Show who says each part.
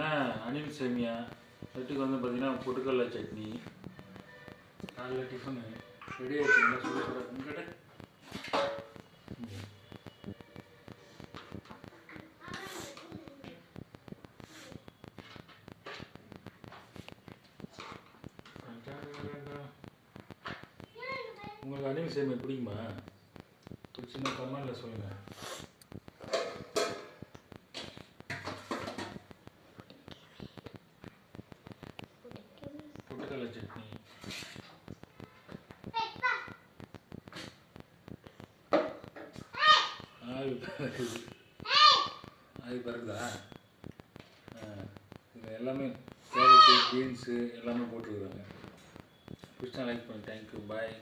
Speaker 1: பார்த்தீங்கன்னா அணில் சேமியா, நைட்டுக்கு வந்து பார்த்தீங்கன்னா பொட்டுக்கடலை சட்னி, காலைல டிஃபனு ரெடி ஆகிடுச்சிங்களா? சூப்பராக உங்ககிட்ட உங்களுக்கு அணில் சேமியா பிடிக்குமா? பிடிச்சுன்னா கமெண்டில் சொல்லுங்கள். பொட்டுக்கடலை சட்னி, ஆவி பறக்குதா? இதில் எல்லாமே கேரட்டு, பீன்ஸு எல்லாமே போட்டுருக்குறாங்க. பிடிச்சா லைக் பண்ணி. தேங்க்யூ, பாய்.